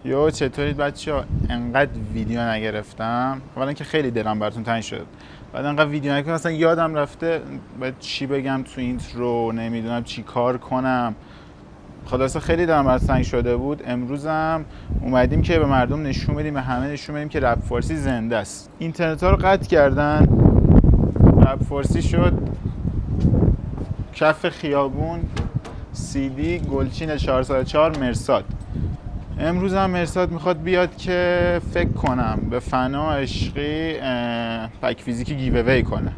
یو چطورید بچه‌ها؟ انقدر ویدیو نگرفتم. اولا که خیلی دلم براتون تنگ شد. بعد انقدر ویدیو نگرفتم اصلا یادم رفته باید چی بگم تو اینترو، نمیدونم چی کار کنم. خلاصه خیلی دلم براتون تنگ شده بود. امروزم اومدیم که به مردم نشون بدیم، به همه نشون بدیم که رپ فارسی زنده است. اینترنت ها رو قطع کردن. رپ فارسی شد کف خیابون CD گلچین 404 مرصاد. امروز هم مرصاد میخواد بیاد که فکر کنم به فنا عشقی پک فیزیکی گیو اوی کنه.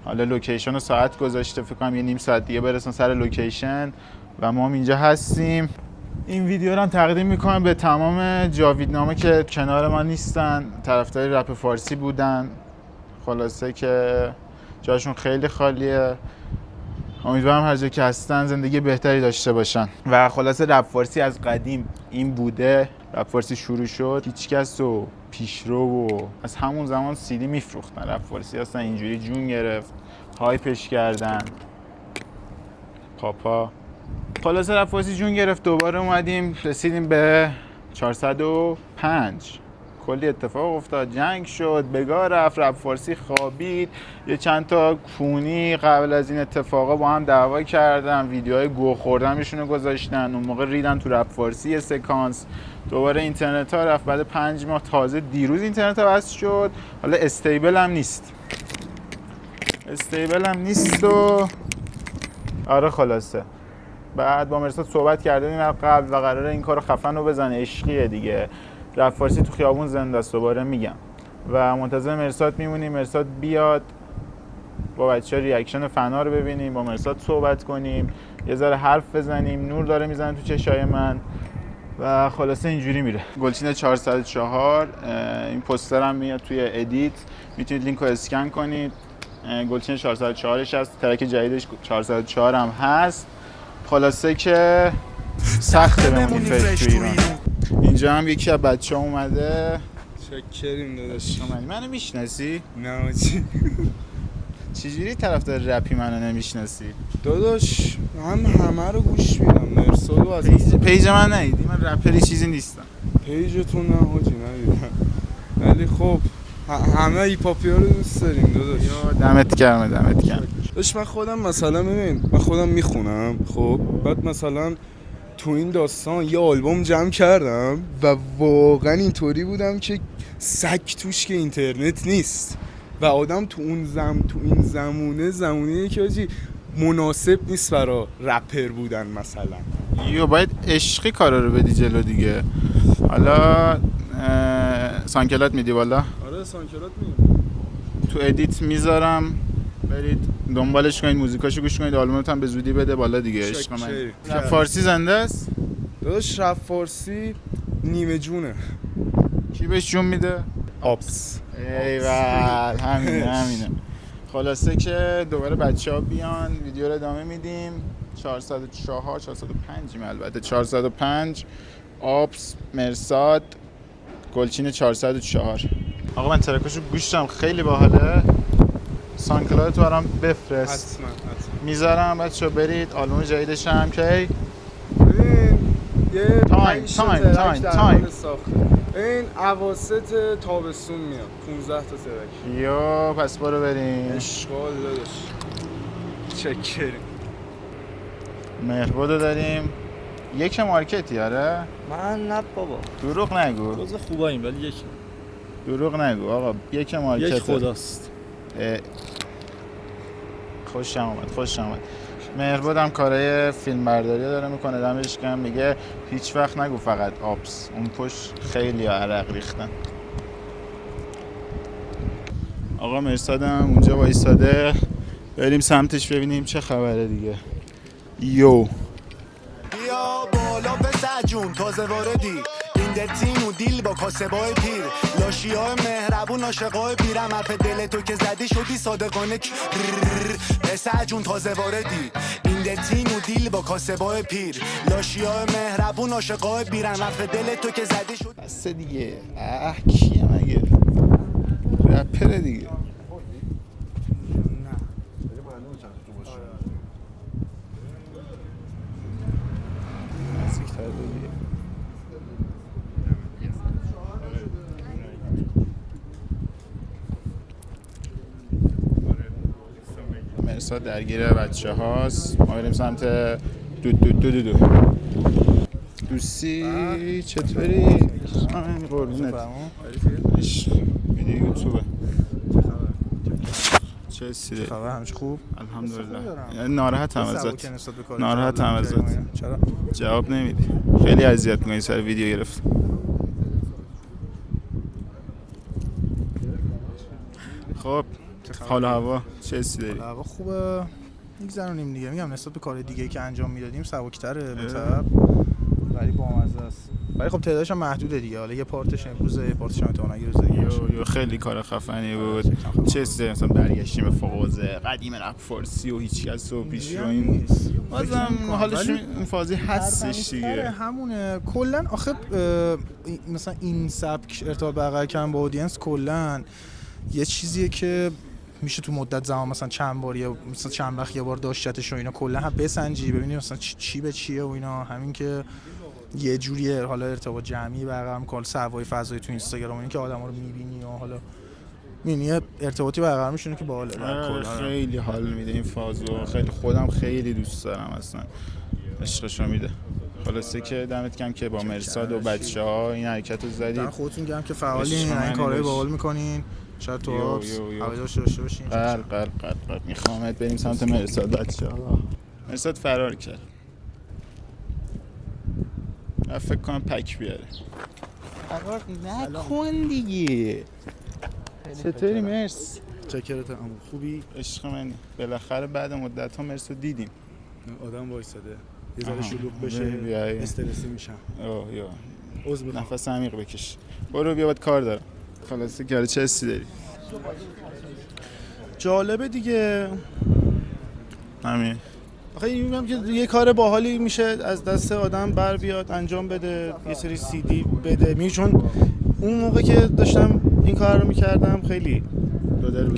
حالا لوکیشن رو ساعت گذاشته، فکر کنم یه نیم ساعت دیگه برسن سر لوکیشن و ما هم اینجا هستیم. این ویدیو رو هم تقدیم میکنم به تمام جاویدنامه که کنار ما نیستن، طرفدار رپ فارسی بودن. خلاصه که جاشون خیلی خالیه. امیدوارم هر جا که هستن زندگی بهتری داشته باشن. و خلاصه رپ فارسی از قدیم این بوده. رپ فارسی شروع شد، هیچکس و پیشرو و از همون زمان CD میفروختن. رپ فارسی اصلا اینجوری جون گرفت، هایپش کردن پاپا. خلاصه رپ فارسی جون گرفت، دوباره اومدیم رسیدیم به 405. کلی اتفاق افتاد، جنگ شد، بگاه رفت، رپ فارسی خوابید. یه چند تا کونی قبل از این اتفاقا با هم دعوا کردن، ویدیوهای گو خوردن میشونو گذاشتن. اون موقع ریدن تو رپ فارسی یه سکانس. دوباره اینترنت ها رفت بعد 5 ماه. تازه دیروز اینترنت ها بس شد. حالا استیبل هم نیست و آره خلاصه بعد با مرصاد صحبت کردیم قبل و قراره این کارو خفن رو بزنه. عشقیه دیگه، رپ فارسی تو خیابون زنده است. دوباره میگم و منتظر مرصاد میمونیم. مرصاد بیاد با بچه‌ها ریاکشن فنا رو ببینیم، با مرصاد صحبت کنیم، یه ذره حرف بزنیم. نور داره میزنه تو چشای من و خلاصه اینجوری میره. گلچین 404 این پوستر هم میاد توی ادیت، میتونید لینک رو اسکن کنید. گلچین 404ش هست، ترک جدیدش 404 هم هست. خلاصه که سخته بمونی فرش تو ایران. اینجا هم یکی از بچه‌ها اومده. شکریم داداش. منو میشناسی؟ نه چی؟ چجوری طرفدار رپی منو نمیشناسی؟ داداش من همه رو گوش میدم. مرصادو از پیج من ندیدی؟ من رپری چیزی نیستم. پیجتون نه حاجی ندیدم، ولی خب همه هیپ هاپیا رو دوست داریم داداش. دمت گرم. داداش من خودم مثلا ببین، من خودم میخونم خب، بعد مثلا تو این داستان یه آلبوم جمع کردم و واقعا اینطوری بودم که سگ توش که اینترنت نیست و آدم تو این زمونه که آجی مناسب نیست برای رپر بودن مثلا. باید عشقی کارا رو بدی جلو دیگه. حالا سانکلات میدی بالا؟ آره سانکلات میدم، تو ادیت میذارم، برید دنبالش کنید، موزیکاشو گوش کنید، آلبومت هم به زودی بده بالا دیگه. عشق من. رپ فارسی زنده است؟ داداش رپ فارسی نیمه جونه. کی بهش جون میده؟ آپس. ایول همینه. خلاصه که دوباره بچه‌ها بیان، ویدیو رو ادامه میدیم. 405 البته 405 آپس مرصاد گلچین 404. آقا من ترکاشو گوش دادم، خیلی باحاله. سانکلاد تو برام بفرست. حتما. میذارم بچه‌ها برید. آلبوم جدیدش هم کی؟ یه تایم این اواسط تابستون میاد 15 تا ترک. یا پس برو بریم. اشغال داداش. چکریم. مهربادو داریم. یک مارکتی آره؟ من نه بابا، دروغ نگو. جز خوباییم ولی یک دروغ نگو آقا، یک مارکت. یک خداست. خوشم اومد. مهرباد هم کارهای فیلم برداری داره میکنه، دمش گرم. میگه هیچ وقت نگو فقط آپس، اون پشت خیلی عرق ریختن. آقا مرصاد هم اونجا وایساده، بریم سمتش ببینیم چه خبره دیگه. یو بیا بالا پسر جون تازه واردی این تیم و دیل با کاسبای پیر، لاشی های مهربون عاشقای پیرم، حرف دل تو که زدی شدی صادقانه. پسر جون تازه واردی این تیم و دیل با کاسبای پیر، لاشی های مهربون عاشقای پیرم، حرف دل تو که زدی شدی. بس دیگه. کیه مگه؟ رپره دیگه. مرساد درگیر بچه هاست. ما بریم سمت دو دوستی چطوری؟ آمین قربونت. ویدیو یوتیوبه. چه حسی خبر همش خوب؟ الحمدلله. ناراحتم ازت. ناراحتم ازت. چرا؟ جواب نمیدی. خیلی اذیت می‌کنی سر ویدیو گرفت. خب حال و هوا چه حسی داری؟ هوا خوبه. میگذرونیم دیگه. میگم نسبت به کار دیگه که انجام میدادیم سبک‌تره بهتر. ولی بامزه است. ولی خب تعدادش هم محدوده دیگه. حالا یه پارتش امروز، یه پارتش هم احتمالاً یه روز دیگه باشه. یو خیلی کار خفنی بود. چه حسی مثلا برگشتیم به فوزه قدیم رپ فارسی و هیچکس و پیشرویم. بازم حالش این فازی هستش دیگه. همونه. کلا آخه مثلا این سبک ارتباط برقرار کردن با اودینس کلا یه چیزیه که میشه تو مدت زمان مثلا چند بار یا مثلا چند وقت یه بار داشتتش و اینا کلا هم بسنجی ببینی مثلا چی به چیه و اینا. همین که یه جوریه حالا ارتباط جمعی برقرار می‌کنه سوای فضایی تو اینستاگرام اینی که آدما رو می‌بینی و حالا می‌بینی ارتباطی برقرار می‌شه که باحاله. خیلی حال میده این فازو. خیلی خودم خیلی دوست دارم اصلا. عشقشو میده. خلاصه که دمت گرم که با مرساد و بچه‌ها این حرکتو زدید. خودتون گرم که فعالین این کارهای باحال می‌کنین. شاید تو هوای داشته باشین. قل میخوامت بریم سمت مرساد بچه‌ها. مرساد فرار کرد. فکر کنم پک بیاره. فرار نکن دیگه. چطوری مرس؟ چکرت عمو خوبی؟ عشق منی. بالاخره بعد مدت‌ها مرسو دیدیم. آدم وایساده. یه ذره شلوغ بشه استرسی میشم. عذر میخوام. نفس عمیق بکش. برو بیا باید کار دارم. خلاصه که چه حسی داری؟ جالبه دیگه. همین. آخه میگم که یه کار باحالی میشه از دست آدم بر بیاد انجام بده، یه سری سی دی بده. چون اون موقع که داشتم این کار رو میکردم خیلی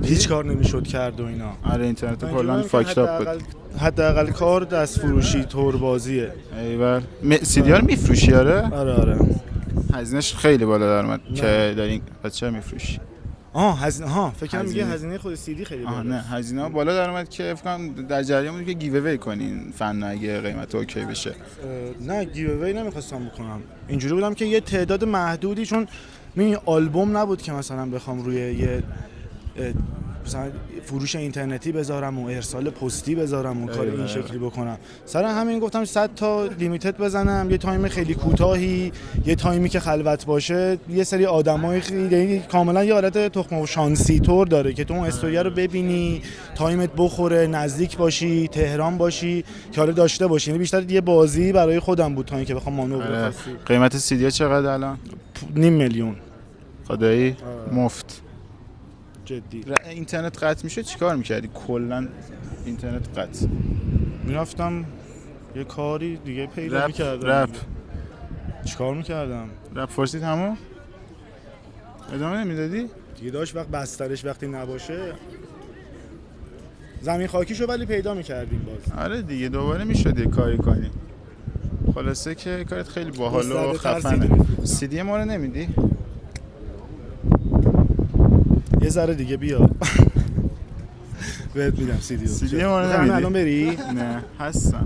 هیچ کار نمیشد کرد و اینا. آره اینترنت کلا فاکت اپ بود. حداقل کار دست فروشی تور بازیه. ایول. سی دی ار میفروشی؟ آره. هزینه‌اش خیلی بالا در اومد که دارین بچه‌ها میفروشی. فکر کنم میگه هزینه خود سی دی خیلی بالا. نه هزینه بالا در اومد که فکر کنم در جریان بود که گیو اوی کنین فن اگه قیمت اوکی بشه. نه گیو اوی نمیخواستم بکنم. اینجوری بودم که یه تعداد محدودی، چون می آلبوم نبود که مثلا بخوام روی یه مثلا فروش اینترنتی بذارم و ارسال پستی بذارم و کار این شکلی بکنم. سر همین گفتم 100 تا لیمیتد بزنم، یه تایم خیلی کوتاهی، یه تایمی که خلوت باشه، یه سری آدمای خیلی کاملا یه حالت تخم و شانسی طور داره که تو اون استوری رو ببینی، تایمت بخوره، نزدیک باشی، تهران باشی که حالا داشته باشی. یعنی بیشتر یه بازی برای خودم بود تا اینکه بخوام مانور بخواستی. قیمت سی دی چقدر الان؟ 500,000 خدایی مفت. جدی. اینترنت قطع میشه چیکار میکردی؟ کلا اینترنت قطع. میرفتم یه کاری دیگه پیدا میکردم. رپ چیکار میکردم؟ رپ فارسی تمام؟ ادامه نمیدادی؟ دیگه داشت وقت بسترش وقتی نباشه زمین خاکیشو ولی پیدا میکردیم باز. آره دیگه دوباره میشد یه کاری کنی. خلاصه که کارت خیلی باحال و خفنه. سی دی ما رو نمیدی؟ یه ذره دیگه بیا. بهت میدم سی دی ما رو نمیدی؟ الان بری؟ نه هستم.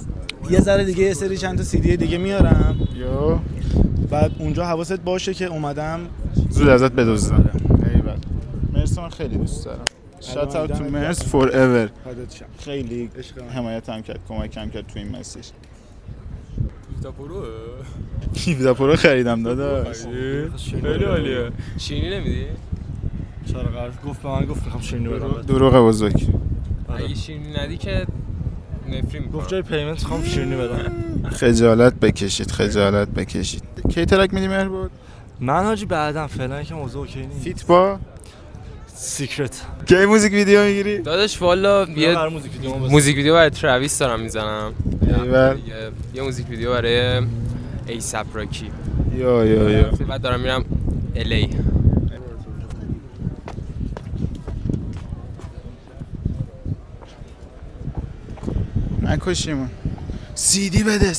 یه ذره دیگه یه سری چند تا سی دی دیگه میارم. یو بعد اونجا حواست باشه که اومدم زود ازت بدزدم. ایول. مرسی من خیلی دوست دارم. شات اوت تو مرس فور ایور. خیلی حمایتم کرد، کمکم کرد تو این مسیر. 17 پرو خریدم داداش. خیلی عالیه. شیرینی نمیدی؟ چرا قرار گفت به من گفت میخوام شیرینی بدم. دروغ بزرگ. اگه شیرینی ندی که نفری میکنم. گفت جای پیمنت میخوام شیرینی بدم. خجالت بکشید. کی ترک میدی مهربود؟ من حاجی بعدم فعلا که موضوع اوکی نیست. فیت با سیکرت. کی موزیک ویدیو میگیری؟ داداش والا یه موزیک ویدیو برای ترویس دارم میزنم. ایول. یه موزیک ویدیو برای ایساپ راکی. یا بعد دارم میرم الی. نکشیمون. سی دی بده.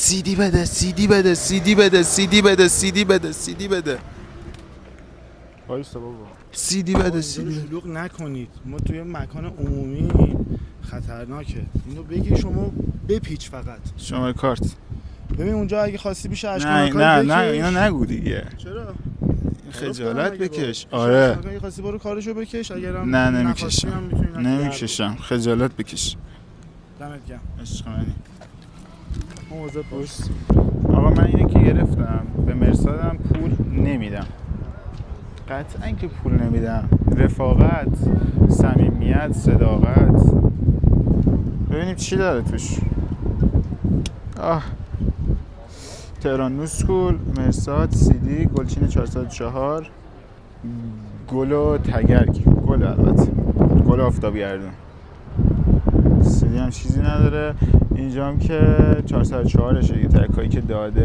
وایسا بابا. سی دی بده. شلوغ نکنید. ما توی مکان عمومی خطرناکه. اینو بگی شما بپیچ فقط. شماره کارت. ببین اونجا اگه خواستی بیشه نه اشکال نه اینو نگو دیگه. چرا؟ خجالت بکش. آره. اگه خواستی برو کارشو بکش، اگرم نه نخواستی هم میتونی نمیکشم. خجالت بکش. دمت گرم. عشق منی. مواظب باش. آقا من اینو که گرفتم به مرسادم پول نمیدم. قطعا که پول نمیدم. رفاقت، صمیمیت، صداقت. ببینیم چی داره توش. تهران نوسکول، مرساد، CD، گلچین 404، گل و تگرگ. گل البته. گل آفتابی اردون. CD هم چیزی نداره. اینجا هم که 404شه دیگه، ترکایی که داده،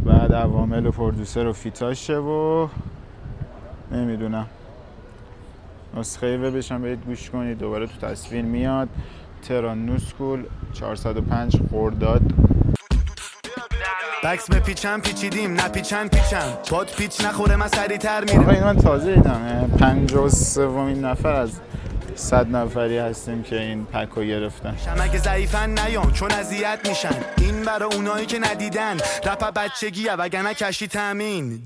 بعد عوامل و پرودوسر و فیتاشه و نمیدونم. نسخه وبش هم برید گوش کنید، دوباره تو تصویر میاد. تهران نوسکول 405 خرداد. بکس به پیچم پیچیدیم نپیچن پیچم پاد پیچ نخوره من سریع‌تر میرم. آقا این من تازه دیدم 53مین نفر از 100 نفری هستیم که این پک رو گرفتن. اگه ضعیفن نیام چون اذیت میشن، این برای اونایی که ندیدن رپ بچگیه وگرنه کشی تامین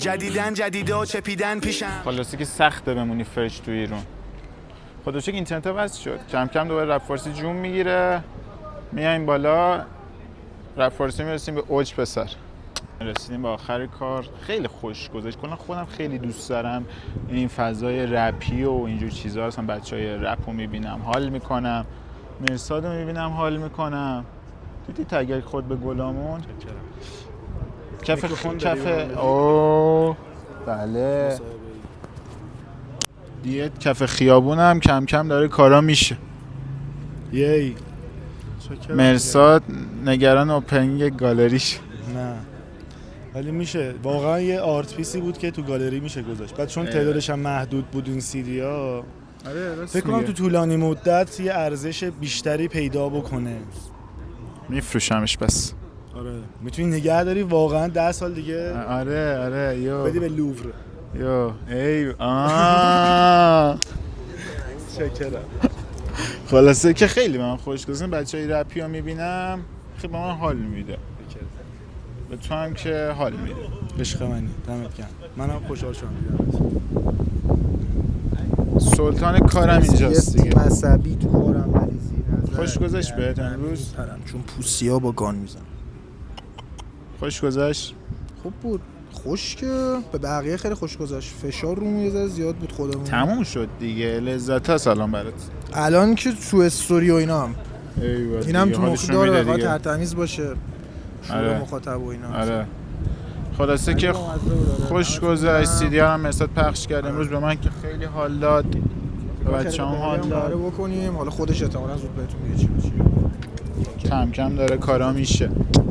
جدیده ها چپیدن پیشم. خلاصه که سخته بمونی فرش تو ایران. خدا شکر اینترنت وصل شد، کم کم دوباره رپ فارسی جون میگیره، میایم بالا، رپ فارسی میرسیم به اوج پسر. رسیدیم به آخر کار، خیلی خوش گذشت. کلا خودم خیلی دوست دارم این فضای رپی و اینجور چیزا، اصلا بچهای رپ رو میبینم حال میکنم، مرساد رو میبینم حال میکنم. دیدی تگر خود به گلامون کف اوه بله دیگه کف خیابونم کم کم داره کارا میشه. یی مرساد نگران اوپنینگ گالریش. نه ولی میشه واقعا یه آرت پیسی بود که تو گالری میشه گذاشت. بعد چون تعدادش هم محدود بود این CD ها، فکر کنم تو طولانی مدت یه ارزش بیشتری پیدا بکنه. میفروشمش بس. آره میتونی نگه داری واقعا 10 سال دیگه. آره یو بدی به لوور. یو ای چکرم. خلاصه که خیلی من خوش گذشت. بچهای رپی رو میبینم خیلی به من حال میده، به تو هم که حال میده. عشق منی، دمت گرم. منم خوشحال شدم سلطان کارم اینجاست دیگه. مذهبی تو کارم مریضی نظر. خوش گذشت بهت امروز؟ چون پوسیا با گان میزن. خوش گذشت؟ خوب بود. خوش که به بقیه خیلی خوش گذشت. فشار روم یه ذره زیاد بود خودمون. تموم شد دیگه. لذت هست الان برات. الان که تو استوری و اینا هم اینم تو مخ داره بخواد ترتمیز باشه. شروع مخاطب و اینا. آره. خلاصه که خوش گذشت. CD هم مرساد پخش کرد امروز به من که خیلی حال داد. به بچه‌ام حال داد. بکنیم. حالا خودش احتمالاً زود بهتون میگه چی. کم کم داره کارا میشه.